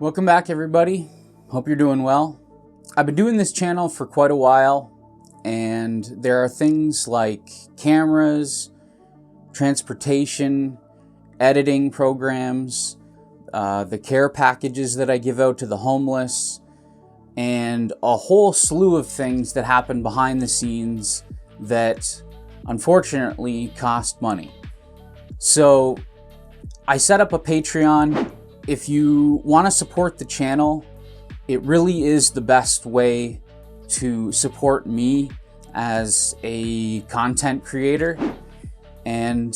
Welcome back, everybody. Hope you're doing well. I've been doing this channel for quite a while, and there are things like cameras, transportation, editing programs, the care packages that I give out to the homeless, and a whole slew of things that happen behind the scenes that unfortunately cost money. So I set up a Patreon. If you want to support the channel, it really is the best way to support me as a content creator. And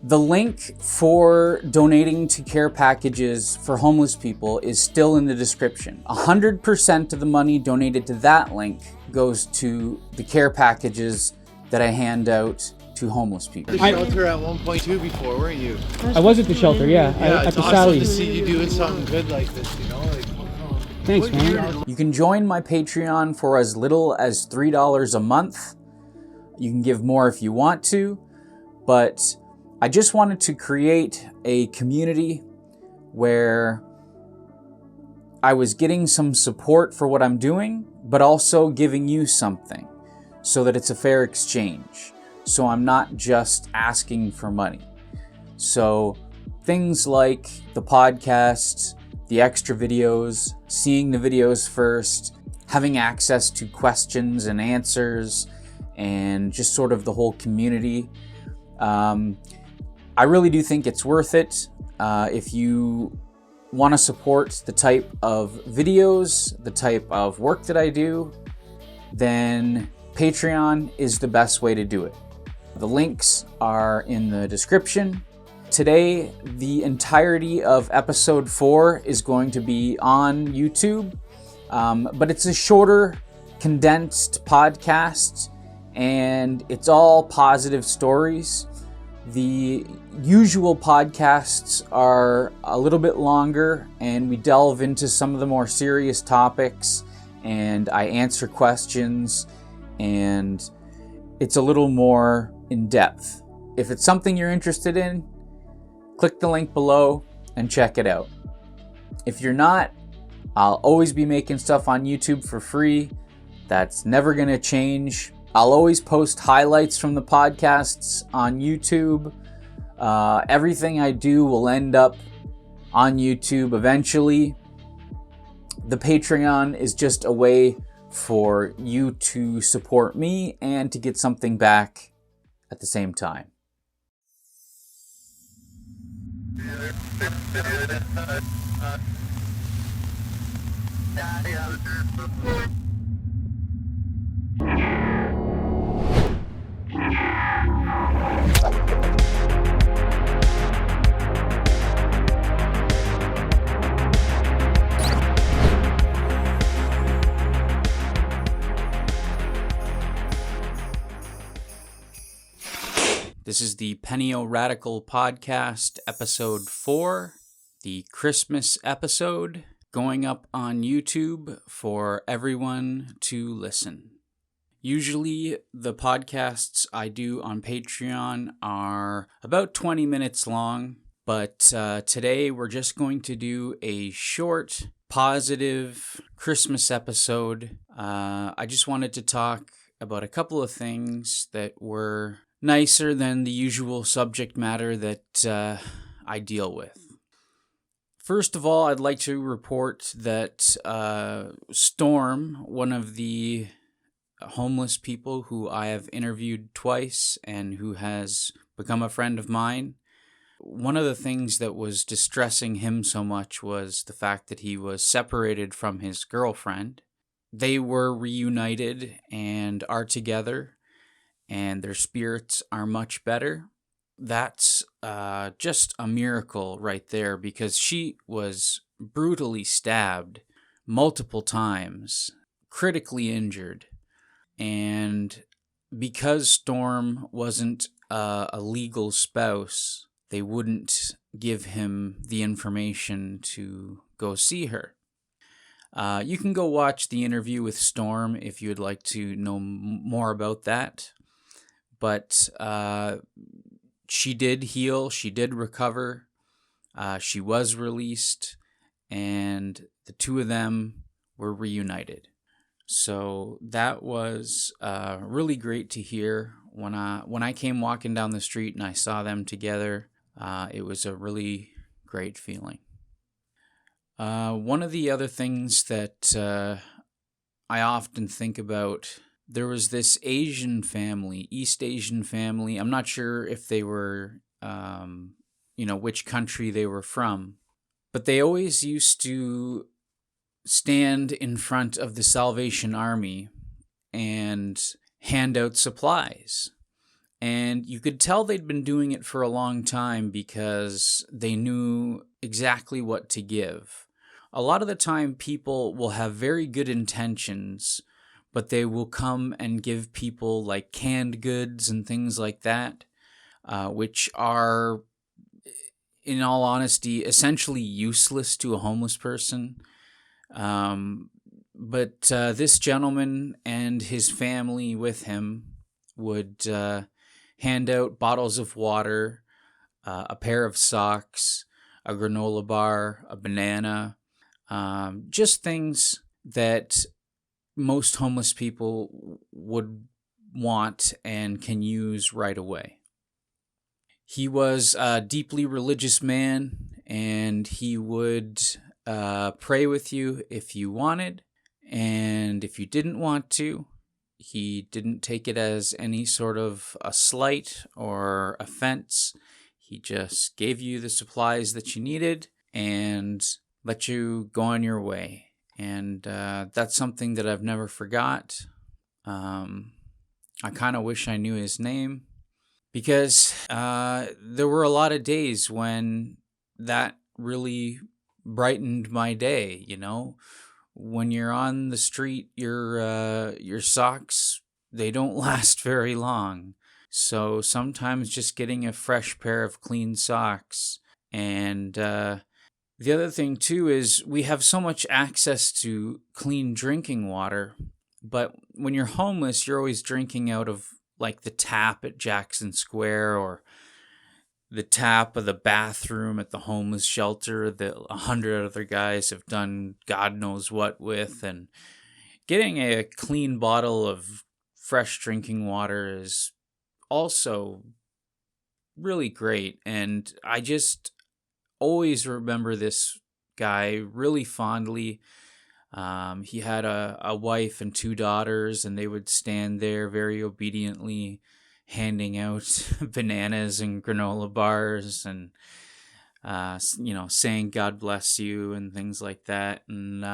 the link for donating to care packages for homeless people is still in the description. 100% of the money donated to that link goes to the care packages that I hand out to homeless people. The shelter at 1.2 before, weren't you? I was at the shelter, yeah. It's at the awesome Sally. to see you doing something good like this, you know? Thanks, man. You can join my Patreon for as little as $3 a month. You can give more if you want to, but I just wanted to create a community where I was getting some support for what I'm doing, but also giving you something so that it's a fair exchange. So I'm not just asking for money. So things like the podcast, the extra videos, seeing the videos first, having access to questions and answers, and just sort of the whole community. I really do think it's worth it. If you want to support the type of videos, the type of work that I do, then Patreon is the best way to do it. The links are in the description. Today, the entirety of episode 4 is going to be on YouTube, but it's a shorter, condensed podcast, and it's all positive stories. The usual podcasts are a little bit longer, and we delve into some of the more serious topics, and I answer questions, and it's a little more in depth. If it's something you're interested in, click the link below and check it out. If you're not, I'll always be making stuff on YouTube for free. That's never gonna change. I'll always post highlights from the podcasts on YouTube. Everything I do will end up on YouTube eventually. The Patreon is just a way for you to support me and to get something back at the same time. This is the Penio Radical Podcast, episode 4, the Christmas episode, going up on YouTube for everyone to listen. Usually, the podcasts I do on Patreon are about 20 minutes long, but today we're just going to do a short, positive Christmas episode. I just wanted to talk about a couple of things that were nicer than the usual subject matter that I deal with. First of all, I'd like to report that Storm, one of the homeless people who I have interviewed twice and who has become a friend of mine, one of the things that was distressing him so much was the fact that he was separated from his girlfriend. They were reunited and are together, and their spirits are much better. That's just a miracle right there, because she was brutally stabbed multiple times, critically injured. And because Storm wasn't a legal spouse, they wouldn't give him the information to go see her. You can go watch the interview with Storm if you would like to know more about that. But she did heal, she did recover, she was released, and the two of them were reunited. So that was really great to hear. When I came walking down the street and I saw them together, it was a really great feeling. One of the other things that I often think about, there was this Asian family, East Asian family. I'm not sure if they were, which country they were from, but they always used to stand in front of the Salvation Army and hand out supplies. And you could tell they'd been doing it for a long time because they knew exactly what to give. A lot of the time, people will have very good intentions, but they will come and give people like canned goods and things like that, which are, in all honesty, essentially useless to a homeless person. But this gentleman and his family with him would hand out bottles of water, a pair of socks, a granola bar, a banana, just things that most homeless people would want and can use right away. He was a deeply religious man, and he would pray with you if you wanted, and if you didn't want to, he didn't take it as any sort of a slight or offense. He just gave you the supplies that you needed and let you go on your way. And that's something that I've never forgot. I kind of wish I knew his name, because there were a lot of days when that really brightened my day, When you're on the street, your socks, they don't last very long. So sometimes just getting a fresh pair of clean socks. And the other thing too is we have so much access to clean drinking water, but when you're homeless, you're always drinking out of like the tap at Jackson Square, or the tap of the bathroom at the homeless shelter that 100 other guys have done God knows what with. And getting a clean bottle of fresh drinking water is also really great. And I just always remember this guy really fondly. He had a wife and 2 daughters, and they would stand there very obediently handing out bananas and granola bars and, saying God bless you and things like that. And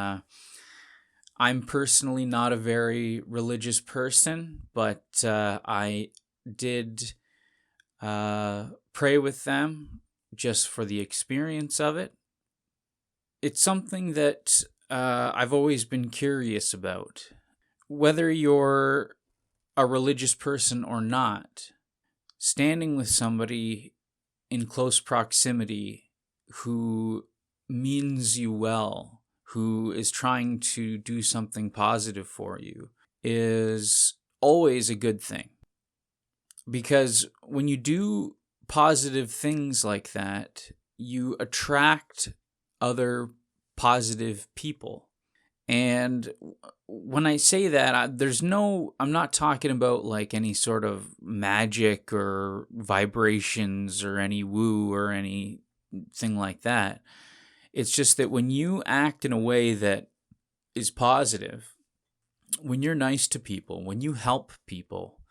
I'm personally not a very religious person, but I did pray with them just for the experience of it. It's something that I've always been curious about. Whether you're a religious person or not, standing with somebody in close proximity who means you well, who is trying to do something positive for you, is always a good thing. Because when you do positive things like that, you attract other positive people. And when I say that, I'm not talking about like any sort of magic or vibrations or any woo or anything like that. It's just that when you act in a way that is positive, when you're nice to people, when you help people,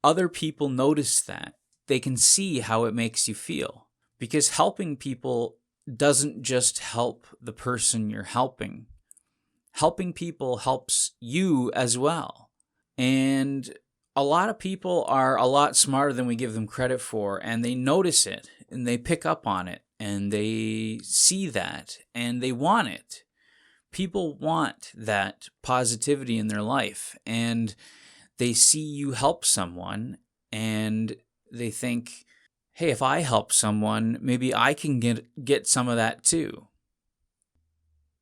other people notice that. They can see how it makes you feel. Because helping people doesn't just help the person you're helping. Helping people helps you as well. And a lot of people are a lot smarter than we give them credit for, and they notice it, and they pick up on it, and they see that, and they want it. People want that positivity in their life, and they see you help someone, and they think, hey, if I help someone, maybe I can get some of that too.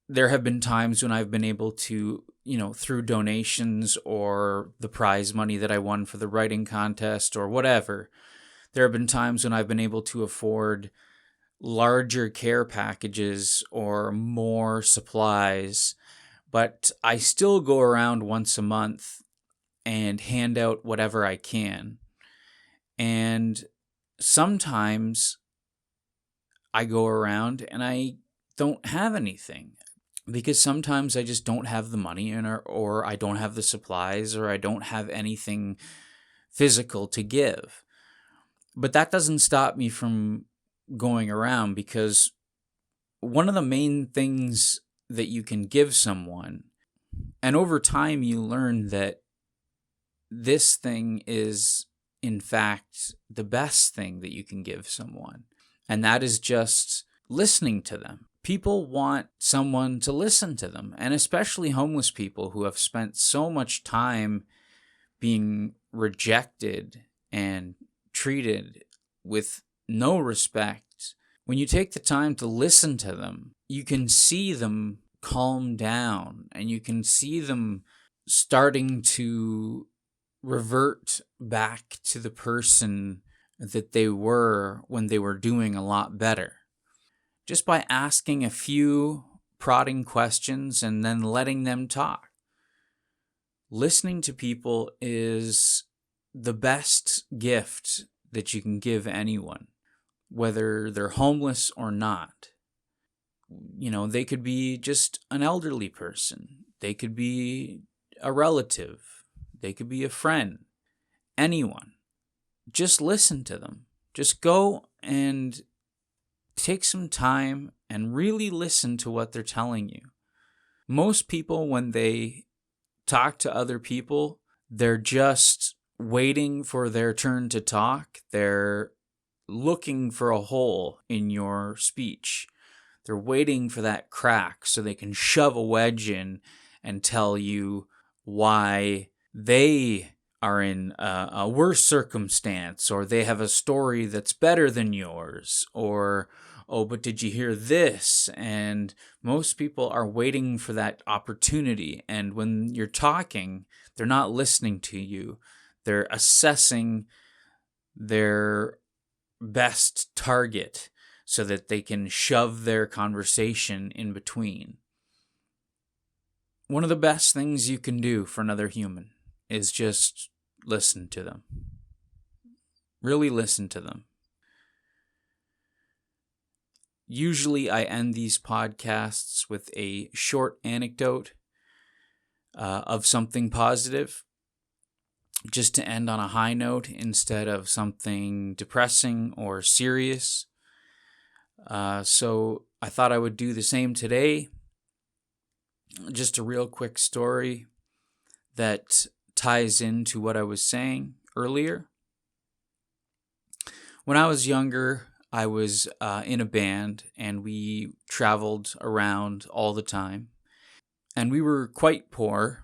There have been times when I've been able to, through donations or the prize money that I won for the writing contest or whatever, there have been times when I've been able to afford larger care packages or more supplies, but I still go around once a month and hand out whatever I can. And sometimes I go around and I don't have anything because sometimes I just don't have the money or I don't have the supplies or I don't have anything physical to give. But that doesn't stop me from going around, because one of the main things that you can give someone, and over time you learn that this thing is in fact the best thing that you can give someone, and that is just listening to them. People want someone to listen to them, and especially homeless people who have spent so much time being rejected and treated with no respect. When you take the time to listen to them, you can see them calm down, and you can see them starting to revert back to the person that they were when they were doing a lot better. Just by asking a few prodding questions and then letting them talk. Listening to people is the best gift that you can give anyone, whether they're homeless or not. You know, they could be just an elderly person. They could be a relative. They could be a friend. Anyone. Just listen to them. Just go and take some time and really listen to what they're telling you. Most people, when they talk to other people, they're just waiting for their turn to talk. They're looking for a hole in your speech. They're waiting for that crack so they can shove a wedge in and tell you why they are in a worse circumstance, or they have a story that's better than yours, or, oh, but did you hear this? And most people are waiting for that opportunity. And when you're talking, they're not listening to you. They're assessing their best target so that they can shove their conversation in between. One of the best things you can do for another human is just listen to them. Really listen to them. Usually I end these podcasts with a short anecdote of something positive, just to end on a high note instead of something depressing or serious. So I thought I would do the same today. Just a real quick story that ties into what I was saying earlier. When I was younger, I was in a band, and we traveled around all the time. And we were quite poor.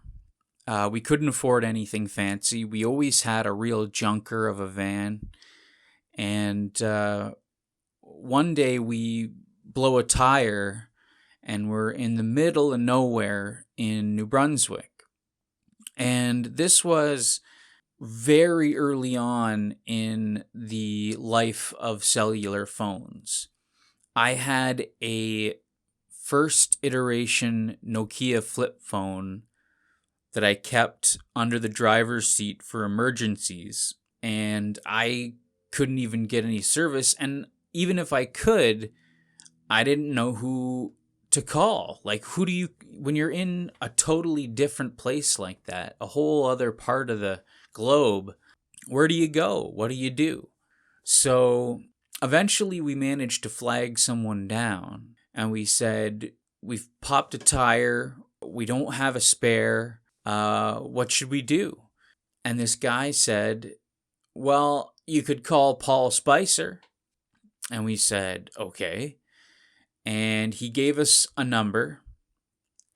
We couldn't afford anything fancy. We always had a real junker of a van. And one day we blow a tire, and we're in the middle of nowhere in New Brunswick. And this was very early on in the life of cellular phones. I had a first iteration Nokia flip phone that I kept under the driver's seat for emergencies, and I couldn't even get any service. And even if I could, I didn't know who to call. Like, who do you, when you're in a totally different place like that, a whole other part of the globe, where do you go? What do you do? So eventually we managed to flag someone down, and we said, we've popped a tire, we don't have a spare, what should we do? And this guy said, well, you could call Paul Spicer. And we said, okay. And he gave us a number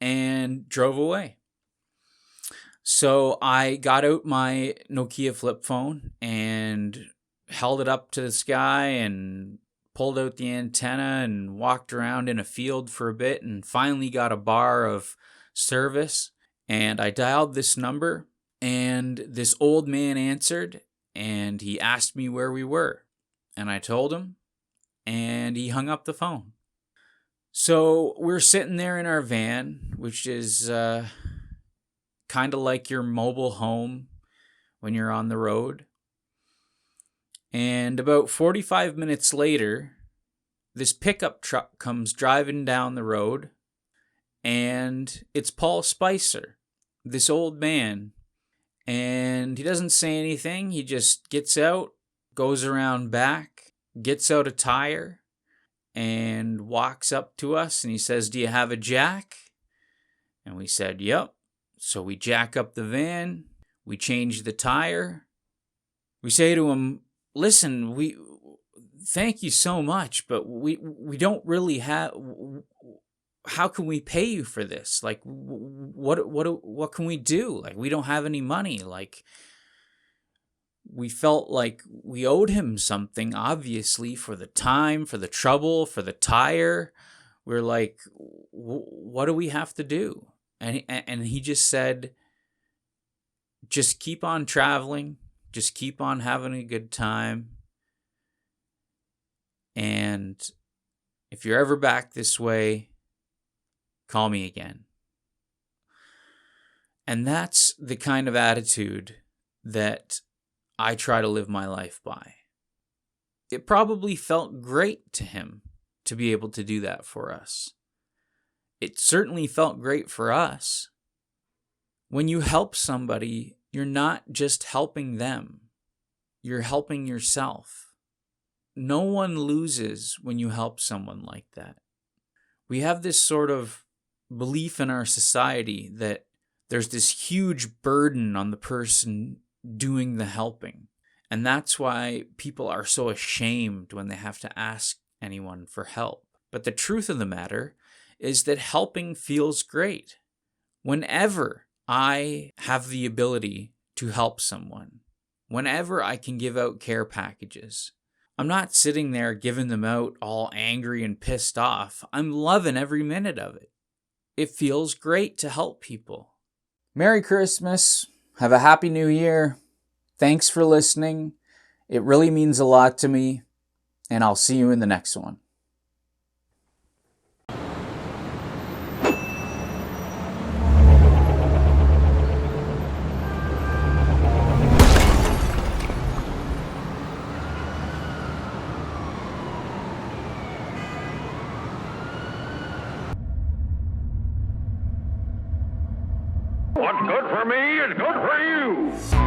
and drove away. So I got out my Nokia flip phone and held it up to the sky and pulled out the antenna and walked around in a field for a bit and finally got a bar of service. And I dialed this number, and this old man answered, and he asked me where we were. And I told him, and he hung up the phone. So we're sitting there in our van, which is kind of like your mobile home when you're on the road. And about 45 minutes later, this pickup truck comes driving down the road, and it's Paul Spicer, this old man. And he doesn't say anything. He just gets out, goes around back, gets out a tire, and walks up to us, and he says, "Do you have a jack?" And we said, "Yep." So we jack up the van, we change the tire. We say to him, "Listen, thank you so much, but we don't really have, how can we pay you for this? Like, what can we do? Like, we don't have any money." Like, we felt like we owed him something, obviously, for the time, for the trouble, for the tire. We're like, what do we have to do? And he just said, "Just keep on traveling. Just keep on having a good time. And if you're ever back this way, call me again." And that's the kind of attitude that I try to live my life by. It probably felt great to him to be able to do that for us. It certainly felt great for us. When you help somebody, you're not just helping them. You're helping yourself. No one loses when you help someone like that. We have this sort of belief in our society that there's this huge burden on the person doing the helping. And that's why people are so ashamed when they have to ask anyone for help. But the truth of the matter is that helping feels great. Whenever I have the ability to help someone, whenever I can give out care packages, I'm not sitting there giving them out all angry and pissed off. I'm loving every minute of it. It feels great to help people. Merry Christmas. Have a Happy New Year. Thanks for listening. It really means a lot to me. And I'll see you in the next one. What's good for me is good for you.